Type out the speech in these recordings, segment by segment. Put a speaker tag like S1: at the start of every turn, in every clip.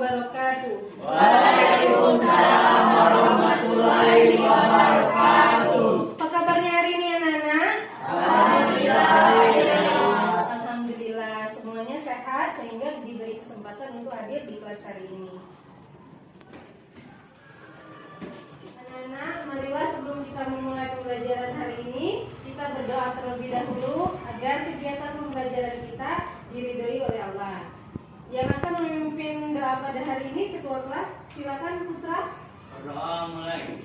S1: wabarakatuh.
S2: Waalaikumsalam warahmatullahi wabarakatuh.
S1: Apa kabarnya hari ini anak-anak? Alhamdulillah, semuanya sehat sehingga diberi kesempatan untuk hadir di kelas hari ini. Anak-anak, marilah sebelum kita memulai pembelajaran hari ini, kita berdoa terlebih dahulu agar kegiatan pembelajaran kita diridhoi oleh Allah. Yang akan memimpin doa pada hari ini ketua kelas, silakan Putra.
S2: Berdoa mulai.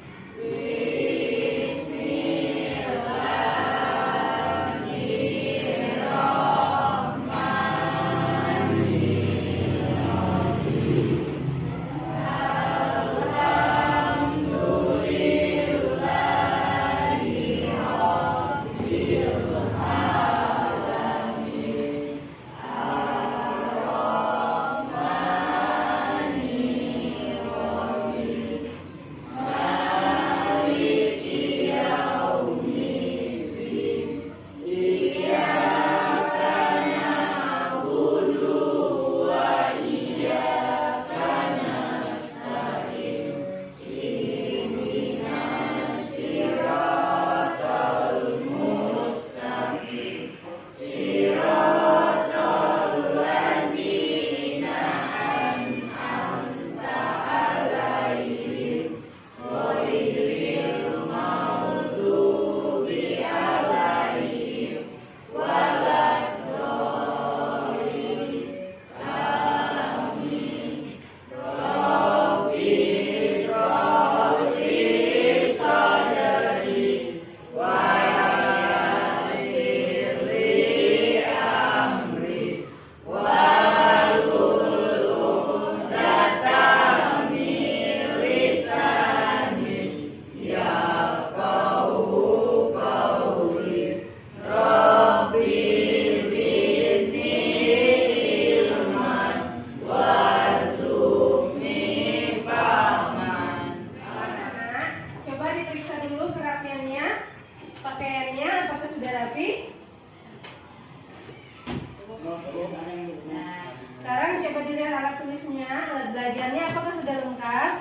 S1: Sekarang coba dilihat alat tulisnya, alat belajarnya apakah sudah lengkap?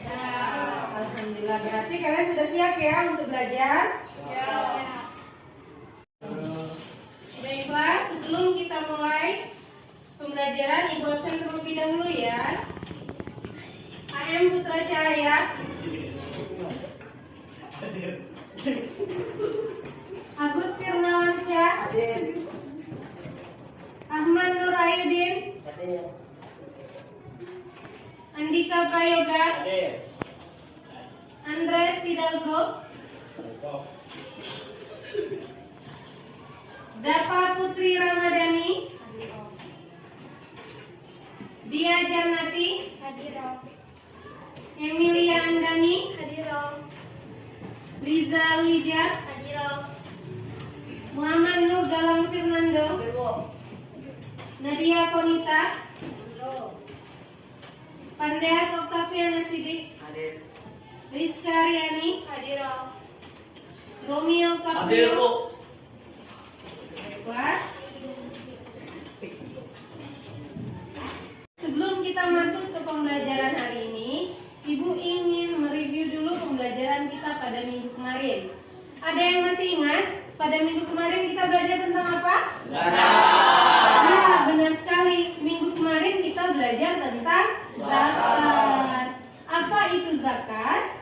S1: Ya. Alhamdulillah, berarti kalian sudah siap ya untuk belajar? Ya. Baiklah, sebelum kita mulai pembelajaran, Ibu absen terlebih dahulu ya. AM Putra Cahaya. Agus Firnawansyah. Ahmad Nur Ayudin. Andika Prayoga. Andres Hidalgo. Dapa Putri Ramadhani. Dia Janati. Emilia Andani. Liza Wija. Muhammad Nur Galang Fernando. Nadia Konita. Pandeas Octaviana Sidik. Rizka Riani. Romeo Caprio. Baiklah. Sebelum kita masuk ke pembelajaran hari ini, Ibu ingin mereview dulu pembelajaran kita pada minggu kemarin. Ada yang masih ingat? Pada minggu kemarin kita belajar tentang apa? Ya, benar sekali. Minggu kemarin kita belajar tentang zakat. Apa itu zakat?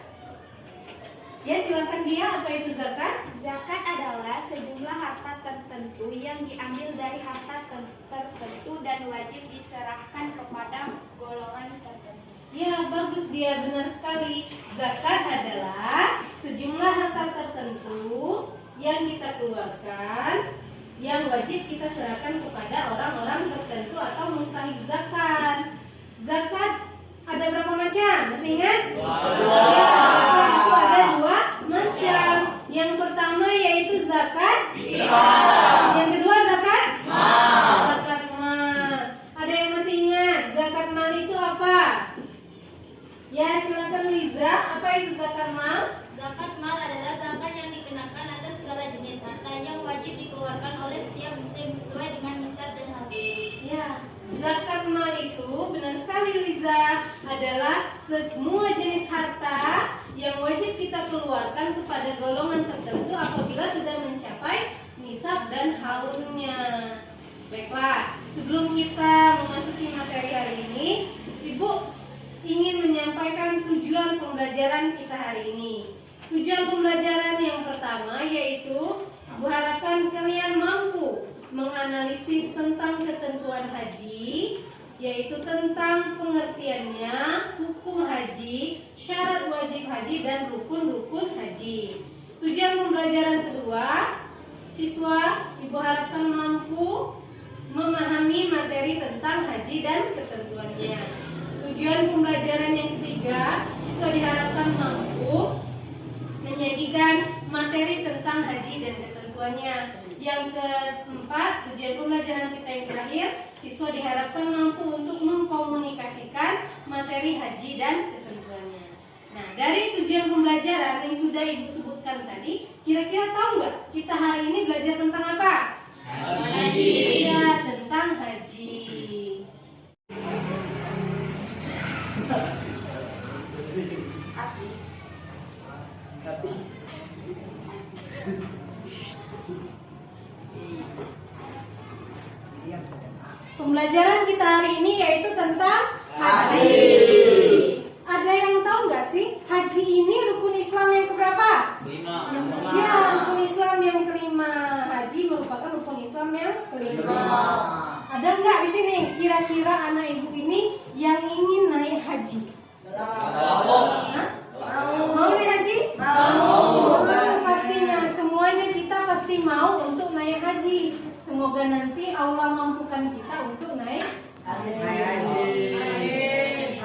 S1: Ya, silakan dia. Apa itu zakat?
S3: Zakat adalah sejumlah harta tertentu yang diambil dari harta tertentu dan wajib diserahkan kepada golongan tertentu.
S1: Ya, bagus dia, benar sekali. Zakat adalah sejumlah harta tertentu yang kita keluarkan, yang wajib kita serahkan kepada orang-orang tertentu atau mustahik zakat. Zakat ada berapa macam? Masih ingat? Ya, zakat itu ada 2 macam. Yang pertama yaitu zakat fitrah. Yang kedua zakat mal. Zakat mal. Ada yang masih ingat? Zakat mal itu apa? Ya, silakan Liza. Apa itu zakat mal?
S3: Zakat mal adalah zakat yang dikenakan atas segala jenis harta yang wajib dikeluarkan oleh setiap muslim sesuai dengan nisab dan harga.
S1: Ya, zakat mal itu benar sekali Liza. adalah semua jenis harta yang wajib kita keluarkan kepada golongan tertentu apabila sudah mencapai nisab dan haulnya. Baiklah, sebelum kita memasuki materi hari ini, Ibu ingin menyampaikan tujuan pembelajaran kita hari ini. Tujuan pembelajaran yang pertama yaitu Ibu harapkan kalian mampu menganalisis tentang ketentuan haji, yaitu tentang pengertiannya, hukum haji, syarat wajib haji, dan rukun-rukun haji. Tujuan pembelajaran kedua, siswa Ibu harapkan mampu memahami materi tentang haji dan ketentuannya. Tujuan pembelajaran yang ketiga, siswa diharapkan mampu menyajikan materi tentang haji dan ketentuannya. Yang keempat, tujuan pembelajaran kita yang terakhir, siswa diharapkan mampu untuk mengkomunikasikan materi haji dan ketentuannya. Nah, dari tujuan pembelajaran yang sudah Ibu sebutkan tadi, kira-kira tahu nggak kita hari ini belajar tentang apa? Haji. Ya, tentang haji. Pembelajaran kita hari ini yaitu tentang haji. Ada yang tahu nggak sih haji ini rukun Islam yang keberapa?
S2: 5.
S1: Ya, rukun Islam yang kelima. Haji merupakan rukun Islam yang kelima. Ada nggak di sini kira-kira anak ibu ini yang ingin naik haji? Hah? Mau naik haji? Mau. Pastinya semuanya kita pasti mau untuk naik haji. Semoga nanti Allah mampukan kita untuk naik haji.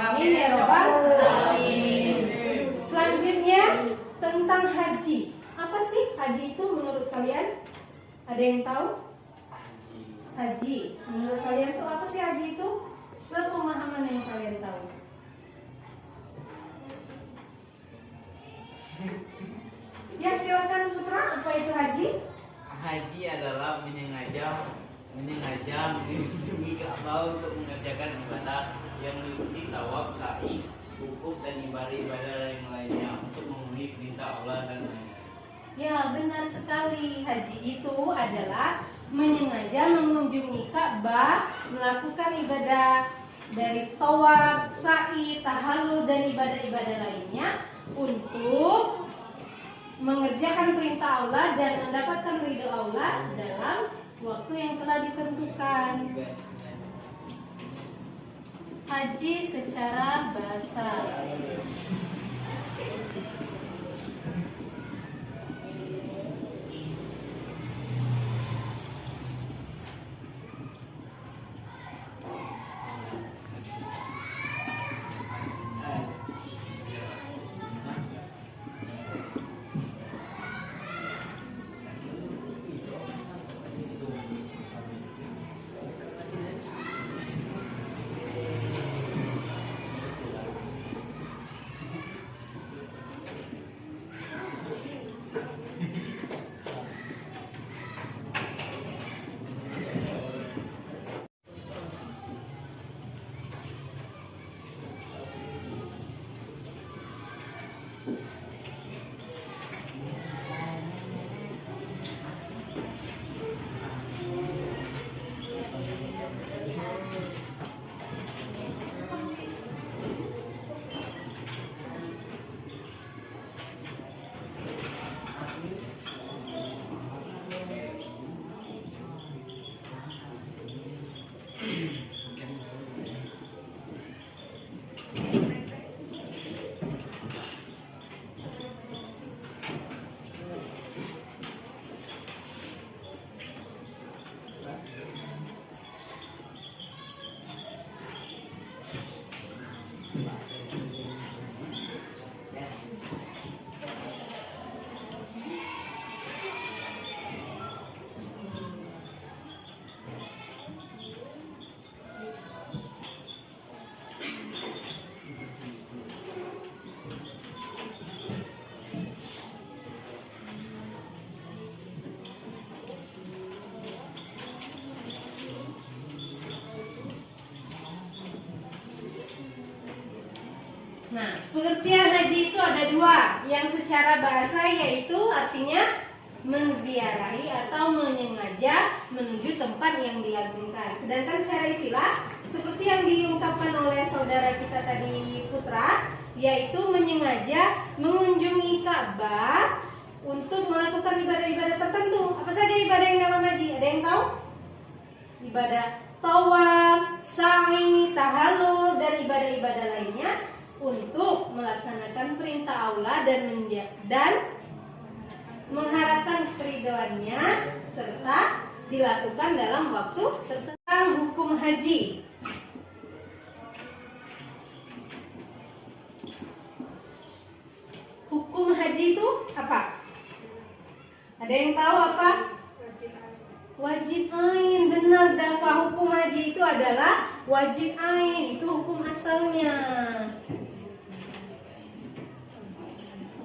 S1: Amin ya Rabbal alamin. Selanjutnya tentang haji. Apa sih haji itu menurut kalian? Ada yang tahu? Haji. Menurut kalian itu apa sih haji itu? Sepemahaman yang kalian tahu. Ya, silakan Putra, apa itu haji?
S2: Haji adalah menyengaja mengunjungi Ka'bah untuk mengerjakan ibadah yang meliputi tawaf, sa'i, wukuf dan ibadah-ibadah yang lainnya untuk memenuhi perintah Allah dan lainnya.
S1: Ya, benar sekali. Haji itu adalah menyengaja mengunjungi Ka'bah, melakukan ibadah dari tawaf, sa'i, tahallul dan ibadah-ibadah lainnya untuk mengerjakan perintah Allah dan mendapatkan ridho Allah dalam waktu yang telah ditentukan. Haji secara bahasa. Nah, pengertian haji itu ada dua. Yang secara bahasa yaitu artinya menziarahi atau menyengaja menuju tempat yang diagungkan. Sedangkan secara istilah seperti yang diungkapkan oleh saudara kita tadi Putra, yaitu menyengaja mengunjungi Ka'bah untuk melakukan ibadah-ibadah tertentu. Apa saja ibadah yang dalam haji? Ada yang tahu? Ibadah tawaf, sa'i, tahallul, dan ibadah-ibadah lainnya untuk melaksanakan perintah Allah dan mengharapkan keridhaannya serta dilakukan dalam waktu tertentu. Hukum haji. Hukum haji itu apa? Ada yang tahu apa? Wajib ain. Benar, Dafa. Hukum haji itu adalah wajib ain. Itu hukum asalnya.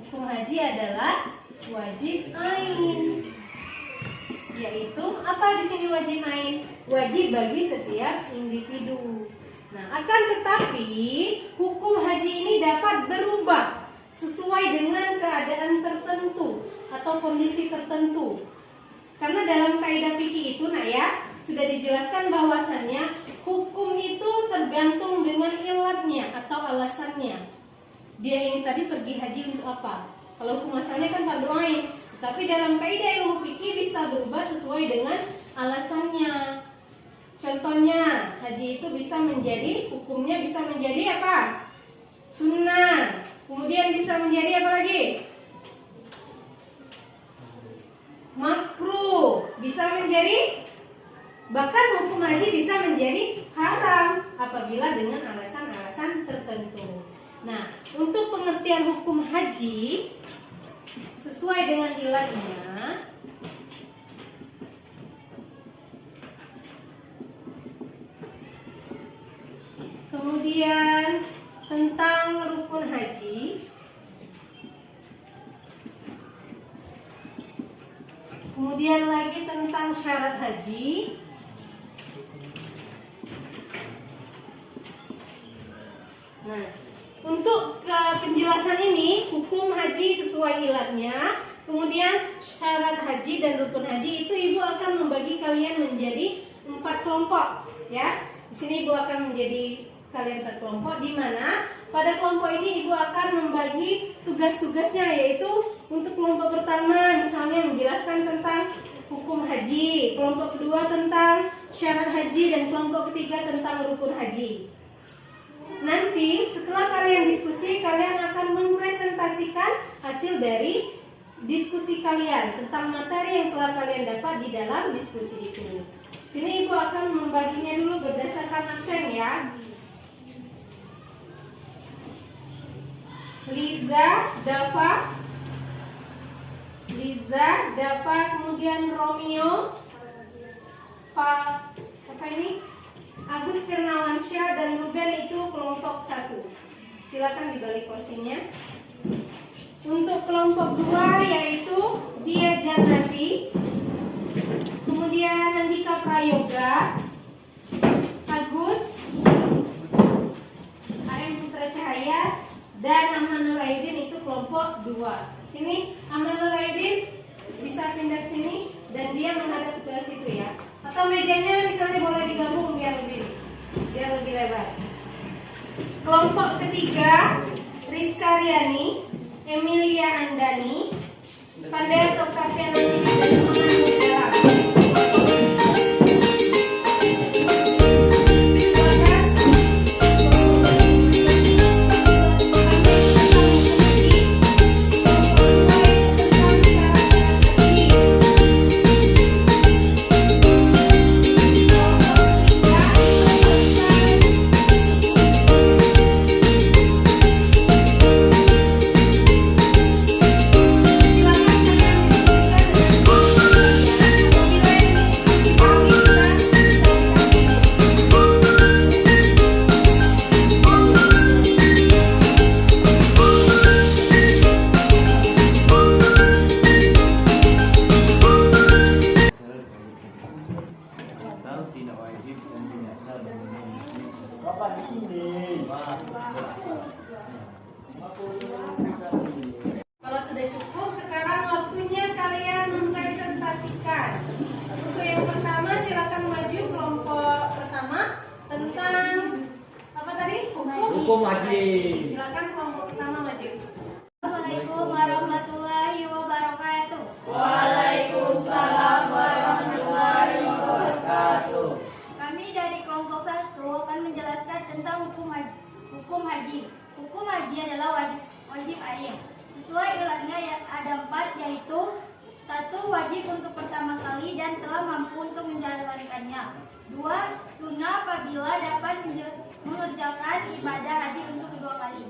S1: Hukum haji adalah wajib ain. Yaitu apa di sini wajib ain? Wajib bagi setiap individu. Nah, akan tetapi hukum haji ini dapat berubah sesuai dengan keadaan tertentu atau kondisi tertentu. Karena dalam kaidah fikih itu, nak ya, sudah dijelaskan bahwasannya hukum itu tergantung dengan ilatnya atau alasannya. Dia ini tadi pergi haji untuk apa? Kalau hukum asalnya kan fardu ain, tapi dalam kaidah ilmu fikih bisa berubah sesuai dengan alasannya. Contohnya, haji itu bisa menjadi, hukumnya bisa menjadi apa? Sunnah. Kemudian bisa menjadi apa lagi? Makruh. Bisa menjadi, bahkan hukum haji bisa menjadi haram apabila dengan alasan-alasan tertentu. Nah, untuk pengertian hukum haji sesuai dengan ilatnya, kemudian tentang rukun haji, kemudian lagi tentang syarat haji, nah, untuk penjelasan ini, hukum haji sesuai ilatnya, kemudian syarat haji dan rukun haji itu ibu akan membagi kalian menjadi 4 kelompok, ya. Di sini ibu akan menjadi kalian 4 kelompok, di mana pada kelompok ini ibu akan membagi tugas-tugasnya, yaitu untuk kelompok pertama misalnya menjelaskan tentang hukum haji, kelompok kedua tentang syarat haji, dan kelompok ketiga tentang rukun haji. Nanti setelah kalian diskusi, kalian akan mempresentasikan hasil dari diskusi kalian tentang materi yang telah kalian dapat di dalam diskusi itu. Sini ibu akan membaginya dulu berdasarkan aksen, ya. Liza, Dafa, kemudian Romeo, Pak, apa ini? Agus Firnawansyah dan Ruben itu kelompok 1. Silakan dibalik kursinya. Untuk kelompok 2 yaitu Dia Janati, kemudian Andika Prayoga, Agus, AM Putra Cahaya, dan Ahmad Nur Aidin itu kelompok 2. Sini Ahmad Nur Aidin bisa pindah ke sini dan dia menghadap ke situ, ya. Atau mejanya misalnya boleh digabung biar lebih lebar. Kelompok ketiga Rizka Riani, Emilia Andani, Pandai Sokapian dan Kalau sudah cukup, sekarang waktunya kalian mempresentasikan. Untuk yang pertama, silakan maju kelompok pertama tentang apa tadi? Hukum haji. Silakan kelompok pertama maju.
S3: Assalamualaikum warahmatullahi wabarakatuh.
S1: Waalaikumsalam warahmatullahi wabarakatuh.
S3: Kami dari kelompok 1 akan menjelaskan tentang hukum haji. Hukum haji adalah wajib ain. Sesuai ilannya ada 4, yaitu 1. Wajib untuk pertama kali dan telah mampu untuk menjalankannya. 2. Sunnah apabila dapat mengerjakan ibadah haji untuk kedua kali.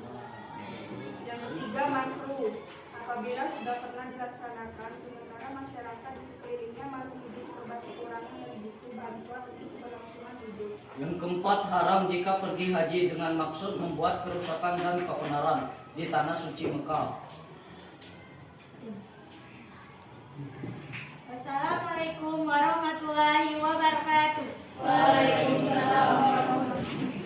S4: Yang ketiga, makruh apabila sudah pernah dilaksanakan sementara masyarakat di sekelilingnya masih hidup serba kekurangan yang butuh bantuan untuk keberlangsungan hidup.
S5: Yang keempat, haram jika pergi haji dengan maksud membuat kerusakan dan keonaran di tanah suci Mekah.
S3: Wassalamualaikum warahmatullahi wabarakatuh.
S1: Waalaikumsalam warahmatullahi wabarakatuh.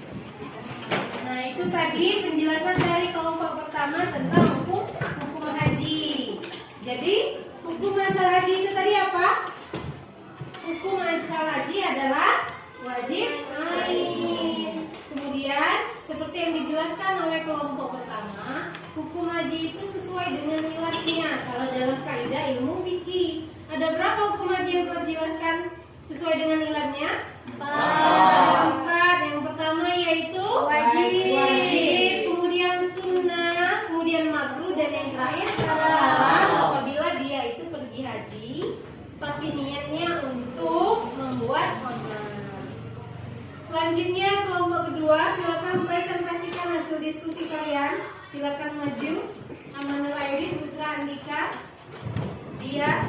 S1: Nah, itu tadi penjelasan dari kelompok pertama tentang hukum haji. Jadi, hukum asal haji itu tadi apa? Hukum asal haji adalah wajib ain. Kemudian, seperti yang dijelaskan oleh kelompok pertama, hukum haji itu sesuai dengan ilatnya. Kalau dalam kaidah ilmu fikih, ada berapa hukum haji yang telah dijelaskan sesuai dengan ilatnya? 4. Yang pertama yaitu wajib, kemudian sunnah, kemudian makruh, dan yang terakhir haram apabila dia itu pergi haji tapi niatnya untuk membuat amal. Selanjutnya kelompok kedua, silakan presentasikan hasil diskusi kalian. Silakan maju. Amanul Aidin, Putra Andika, dia.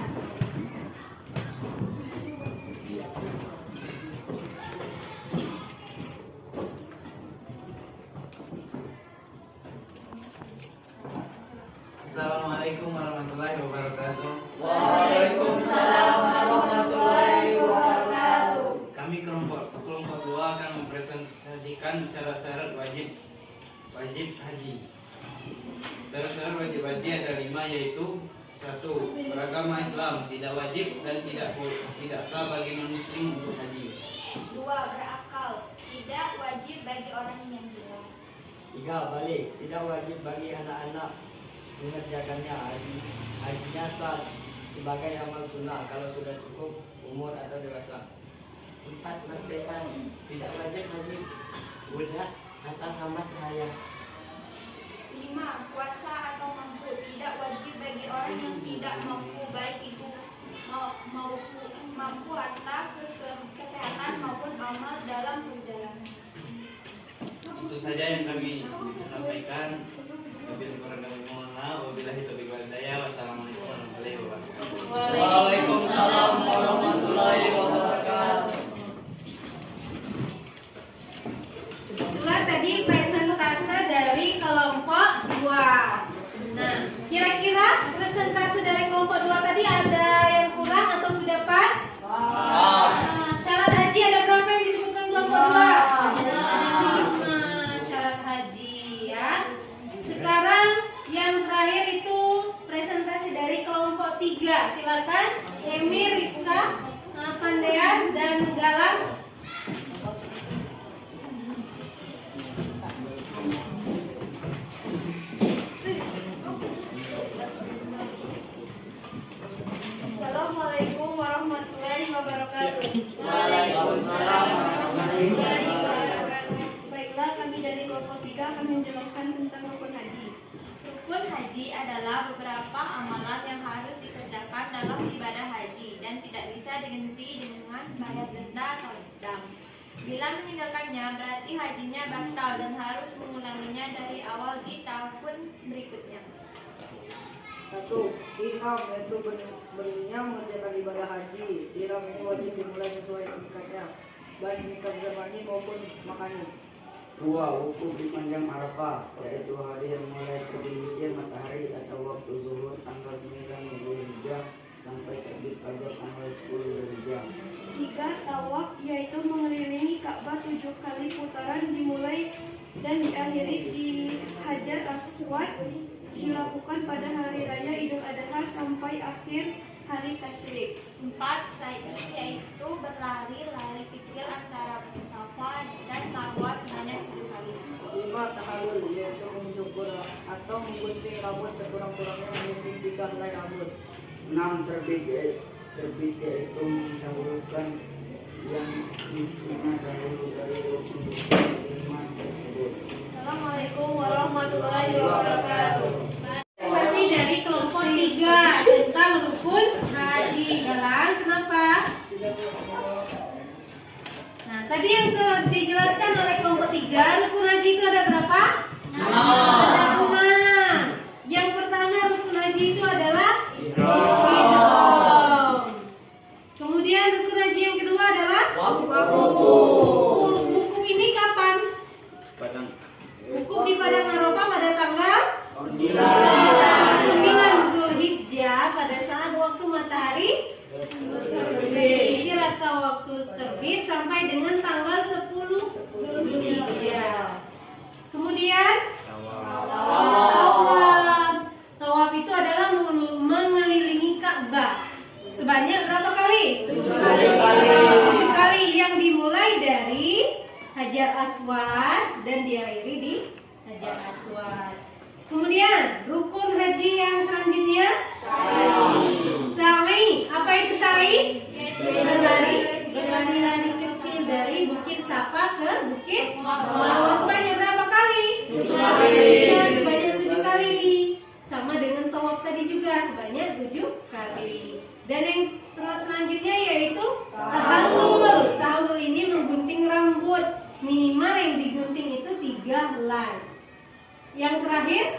S2: Assalamualaikum warahmatullahi wabarakatuh.
S5: Waalaikumsalam warahmatullahi wabarakatuh.
S2: Kami kelompok 2 akan mempresentasikan syarat-syarat wajib haji. Syarat-syarat wajib haji ada 5, yaitu 1. Beragama Islam, tidak wajib dan tidak sah bagi non-muslim untuk haji.
S3: 2. Berakal, tidak wajib bagi orang yang gila.
S5: 3. Balik, tidak wajib bagi anak-anak mengerjakannya. Hajinya sah sebagai amal sunnah kalau sudah cukup umur atau dewasa.
S6: 4. Merdeka, tidak wajib bagi budak atau hamba sahaya.
S3: 5. Puasa atau mampu, tidak wajib bagi orang yang tidak mampu, baik itu mampu harta, kesehatan maupun amal dalam perjalanan.
S2: Itu saja yang kami sampaikan. Wabillahi taufiq wal hidayah. Wassalamualaikum warahmatullahi wabarakatuh.
S5: Waalaikumsalam warahmatullahi wabarakatuh.
S1: Itulah tadi presentase dari kelompok 2. Nah, kira-kira presentase dari kelompok 2 tadi ada yang kurang atau sudah pas? Nah, syarat haji ada berapa yang disebutkan kelompok 2? Ada 5 syarat haji ya. Sekarang yang terakhir itu presentasi dari kelompok 3. Silakan Emir, Rizka, Pandeas, dan Galang.
S3: Assalamualaikum warahmatullahi wabarakatuh.
S6: Waalaikumsalam warahmatullahi wabarakatuh.
S3: Baiklah, kami dari kelompok 3 akan menjelaskan tentang rukun haji.
S7: Rukun haji adalah beberapa amalan yang harus dikerjakan dalam ibadah haji dan tidak bisa diganti dengan bayar denda atau dam. Bila meninggalkannya berarti hajinya batal dan harus mengulanginya dari awal di tahun berikutnya.
S8: 1. Ihram, yaitu berinya mengerjakan ibadah haji. Ihram ini wajib dimulai sesuai nikahnya, baik nikah zamani maupun makani.
S6: 2. Wukuf di panjang Arafah, yaitu hari yang mulai tergelincir matahari atau waktu zuhur tanggal 9 Zulhijjah sampai terbit fajar tanggal 10 Zulhijjah.
S3: ketiga tawaf, yaitu mengelilingi Ka'bah 7 kali putaran dimulai dan diakhiri di Hajar Aswad, dilakukan pada hari raya Idul Adha sampai akhir hari tasyrik.
S7: 4. Sa'i yaitu berlari-lari kecil antara Safa dan Marwah sebanyak 7 kali.
S8: 5. Tahallul, yaitu mencukur atau menggunting rambut sekurang-kurangnya menggunting 3 helai rambut.
S6: 6. Terbit yaitu mendahulukan yang mestinya dahulu dari rukun iman tersebut.
S3: Assalamualaikum warahmatullahi wabarakatuh.
S1: Masih dari kelompok 3 tentang rukun haji. Galang, kenapa? Nah, tadi yang sudah dijelaskan oleh kelompok 3, rukun haji itu ada berapa? 6. Yang pertama rukun haji itu adalah ihram. Kemudian rukun haji yang kedua adalah wukuf. Ini kapan? Wukuf di Padang Arafah pada tanggal 9 Zulhijjah pada saat waktu matahari terbit atau waktu terbit sampai dengan tanggal 10 Zulhijjah. Kemudian tawaf. Tawaf itu adalah mengelilingi Ka'bah. Sebanyak berapa kali? 7 kali. 7 kali yang dimulai dari Hajar Aswad dan diakhiri di Hajar Aswad. Kemudian rukun haji yang selanjutnya sa'i. Apa itu sa'i? Berlari-lari kecil dari Bukit Safa ke Bukit Marwah. Sebanyak berapa kali? 7 kali. Ya, sebanyak 7 kali. Sama dengan tawaf tadi juga sebanyak 7 kali. Dan yang selanjutnya yaitu tahallul. Tahallul ini menggunting rambut. Minimal yang digunting itu 3 helai. Yang terakhir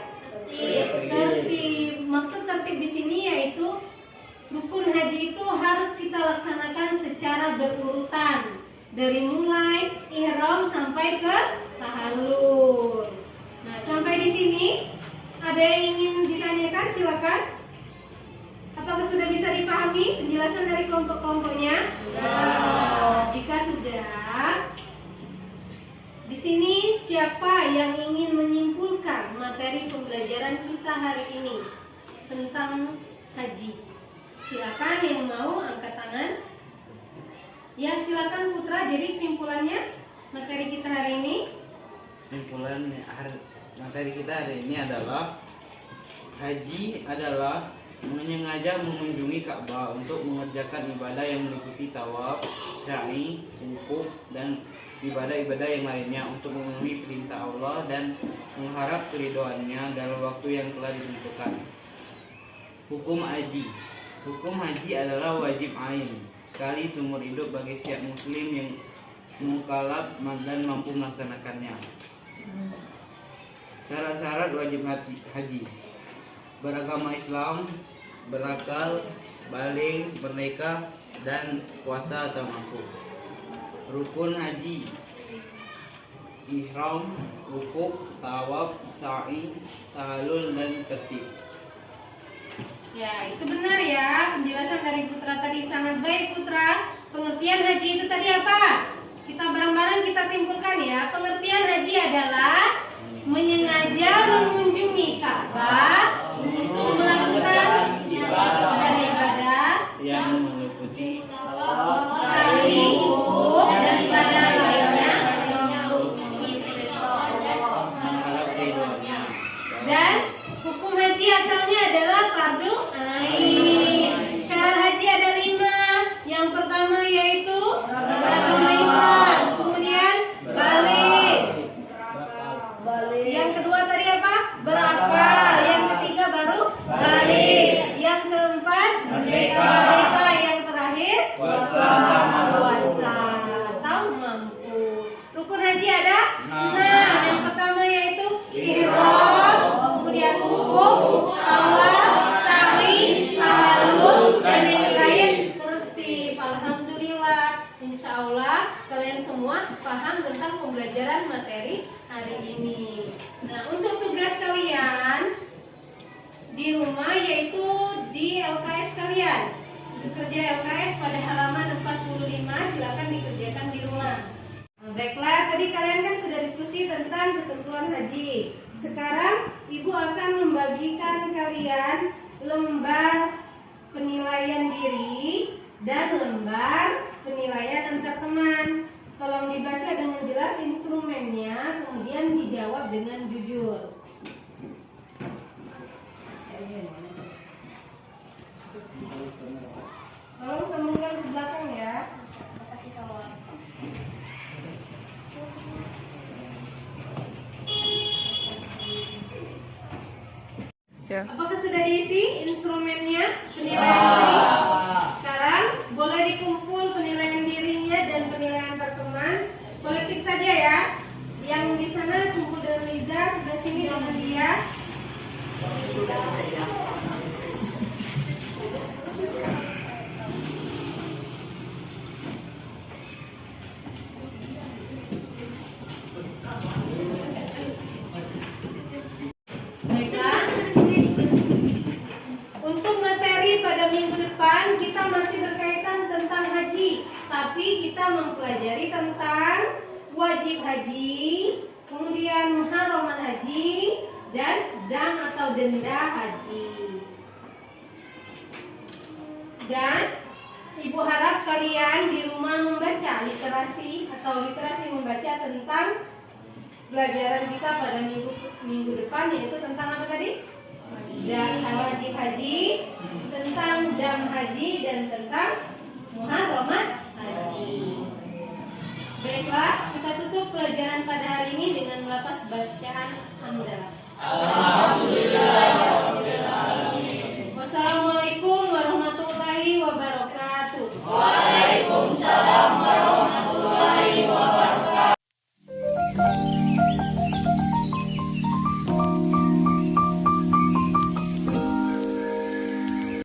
S1: tertib. Maksud tertib di sini yaitu rukun haji itu harus kita laksanakan secara berurutan dari mulai ihram sampai ke tahallul. Nah, sampai di sini ada yang ingin ditanyakan, silakan. Apakah sudah bisa dipahami penjelasan dari kelompok-kelompoknya? Jika sudah, di sini siapa yang ingin menyimpulkan materi pembelajaran kita hari ini tentang haji? Silakan yang mau angkat tangan. Ya, silakan Putra. Jadi kesimpulannya materi kita hari ini.
S2: Kesimpulan materi kita hari ini adalah haji adalah menyengaja mengunjungi Ka'bah untuk mengerjakan ibadah yang meliputi tawaf, sa'i, wukuf, dan ibadah-ibadah yang lainnya untuk memenuhi perintah Allah dan mengharap keridhoannya dalam waktu yang telah ditentukan. Hukum haji. Hukum haji adalah wajib ain sekali seumur hidup bagi setiap muslim yang mukallaf dan mampu melaksanakannya. Syarat-syarat wajib haji: beragama Islam, berakal, baligh, merdeka, dan puasa atau mampu. Rukun haji: ihram, wukuf, tawaf, sa'i, tahallul, dan tertib.
S1: Ya, itu benar ya. Penjelasan dari Putra tadi sangat baik, Putra. Pengertian haji itu tadi apa? Kita bareng-bareng kita simpulkan ya. Pengertian haji adalah menyengaja mengunjungi Ka'bah untuk melakukan ibadah
S2: yang meliputi
S1: sa'i, wukuf, dan ibadah lainnya
S2: mengharap keridhoannya.
S1: dan hukum haji asalnya adalah fardu ain. Syarat haji ada 5. Yang pertama yaitu beragama Islam, kemudian baligh. Yang kedua tadi apa? Berakal. Yang ketiga baru baligh. Yang keempat merdeka. Yang terakhir puasa atau mampu. Rukun haji ada 6. Yang pertama yaitu ihram, kemudian wukuf, tawaf, sa'i, tahallul, dan yang terakhir tertib. Alhamdulillah, insya Allah kalian semua paham tentang pembelajaran materi hari ini. Nah, untuk tugas kalian di rumah yaitu di LKS kalian, ketentuan haji. Sekarang Ibu akan membagikan kalian lembar penilaian diri dan lembar penilaian antar teman. Tolong dibaca dengan jelas instrumennya, kemudian dijawab dengan jujur. Tolong sambungkan ke belakang ya. Kasih kawan.
S8: Ya.
S1: Apakah sudah diisi instrumennya? Penilaian diri. Sekarang boleh dikumpul penilaian dirinya dan penilaian antar teman. Kolektif saja ya. Yang di sana kumpul dengan Liza, sebelah sini dengan dia. Baiklah. Untuk materi pada minggu depan kita masih berkaitan tentang haji, tapi kita mempelajari tentang wajib haji, kemudian muharraman haji, dan dam atau denda haji. Dan Ibu harap kalian di rumah membaca literasi membaca tentang pelajaran kita pada minggu depan, yaitu tentang apa tadi? Wajib haji, tentang dam haji, dan tentang muharraman haji. Baiklah, kita tutup pelajaran pada hari ini dengan melepas bacaan hamdalah.
S6: Alhamdulillah.